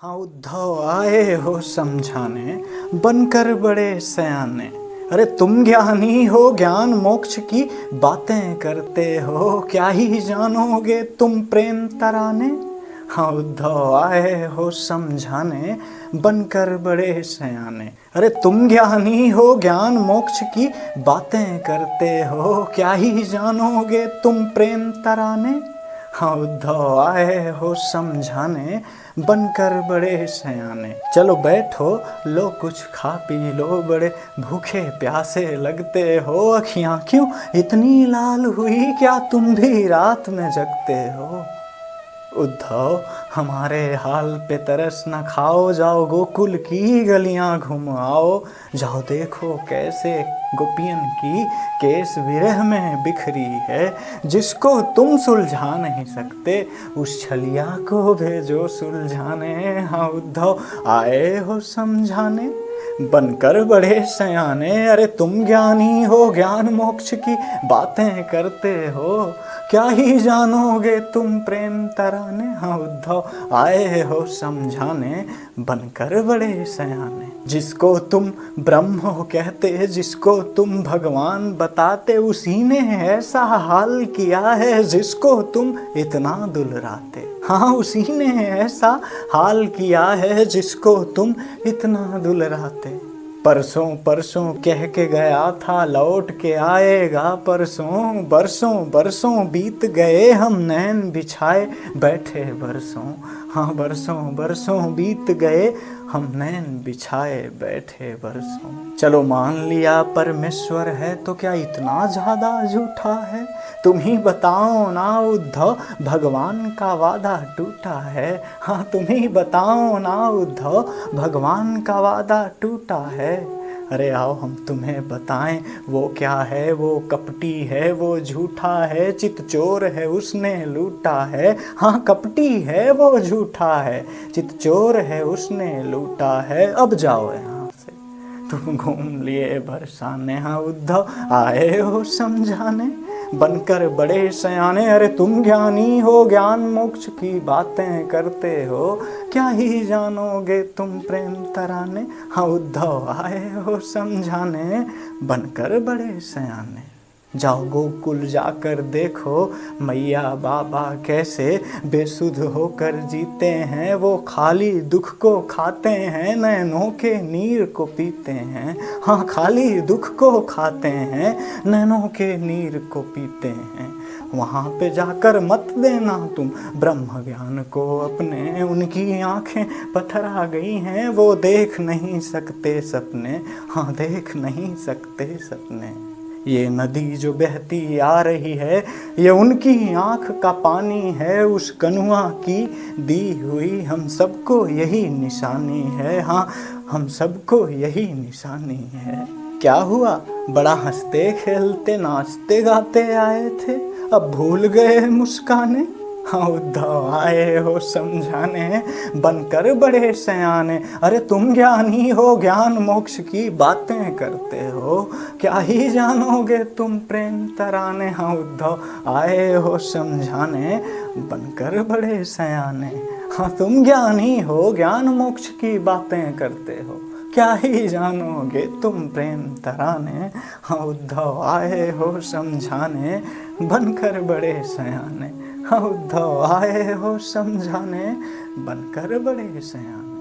हाँ उद्धव आए हो समझाने, बनकर बड़े सयाने। अरे तुम ज्ञानी हो, ज्ञान मोक्ष की बातें करते हो, क्या ही जानोगे तुम प्रेम तराने। हाँ उद्धव आए हो समझाने, बनकर बड़े सयाने। अरे तुम ज्ञानी हो, ज्ञान मोक्ष की बातें करते हो, क्या ही जानोगे तुम प्रेम तराने। हाँ उद्धव आए हो समझाने, बनकर बड़े सयाने। चलो बैठो, लो कुछ खा पी लो, बड़े भूखे प्यासे लगते हो। अखियाँ क्यों इतनी लाल हुई, क्या तुम भी रात में जगते हो। उद्धव हमारे हाल पे तरस न खाओ, जाओ गोकुल की गलियां घूम आओ। जाओ देखो कैसे गोपियन की केस विरह में बिखरी है। जिसको तुम सुलझा नहीं सकते, उस छलिया को भेजो सुलझाने। हाँ उद्धव आए हो समझाने, बनकर बड़े सयाने। अरे तुम ज्ञानी हो, ज्ञान मोक्ष की बातें करते हो, क्या ही जानोगे तुम प्रेम तराने। हाँ उद्धव आए हो समझाने, बनकर बड़े सयाने। जिसको तुम ब्रह्म कहते, जिसको तुम भगवान बताते, उसी ने ऐसा हाल किया है जिसको तुम इतना दुलराते। हाँ उसी ने ऐसा हाल किया है जिसको तुम इतना दुलराते। परसों परसों कह के गया था, लौट के आएगा परसों। बरसों बरसों बीत गए, हम नैन बिछाए बैठे बरसों। हाँ बरसों बरसों बीत गए, हम नैन बिछाए बैठे बरसों। चलो मान लिया परमेश्वर है, तो क्या इतना ज़्यादा झूठा है। तुम ही बताओ ना उद्धव, भगवान का वादा टूटा है। हाँ तुम ही बताओ ना उद्धव, भगवान का वादा टूटा है। अरे आओ हम तुम्हें बताएं वो क्या है। वो कपटी है, वो झूठा है, चितचोर है उसने लूटा है। हाँ कपटी है, वो झूठा है, चितचोर है उसने लूटा है। अब जाओ यहाँ से, तुम घूम लिए बरसाने। हाँ उद्धव आए हो समझाने, बनकर बड़े सयाने। अरे तुम ज्ञानी हो, ज्ञान मोक्ष की बातें करते हो, क्या ही जानोगे तुम प्रेम तराने। हाँ उद्धव आए हो समझाने, बनकर बड़े सयाने। जाओ गोकुल जाकर देखो, मैया बाबा कैसे बेसुध होकर जीते हैं। वो खाली दुख को खाते हैं, नैनों के नीर को पीते हैं। हाँ खाली दुख को खाते हैं, नैनों के नीर को पीते हैं। वहाँ पे जाकर मत देना तुम ब्रह्म ज्ञान को अपने। उनकी आंखें पथरा गई हैं, वो देख नहीं सकते सपने। हाँ देख नहीं सकते सपने। ये नदी जो बहती आ रही है, ये उनकी आँख का पानी है। उस कनुआ की दी हुई हम सबको यही निशानी है। हाँ हम सबको यही निशानी है। क्या हुआ, बड़ा हंसते खेलते नाचते गाते आए थे, अब भूल गए मुस्काने। हाँ उद्धव आए हो समझाने, बनकर बड़े सयाने। अरे तुम ज्ञानी हो, ज्ञान मोक्ष की बातें करते हो, क्या ही जानोगे तुम प्रेम तराने। हाँ उद्धव आए हो समझाने, बनकर बड़े सयाने। हाँ तुम ज्ञानी हो, ज्ञान मोक्ष की बातें करते हो, क्या ही जानोगे तुम प्रेम तराने। हाँ उद्धव आए हो समझाने, बनकर बड़े सयाने। हाँ उद्धव आए हो समझाने, बनकर बड़े सयाने।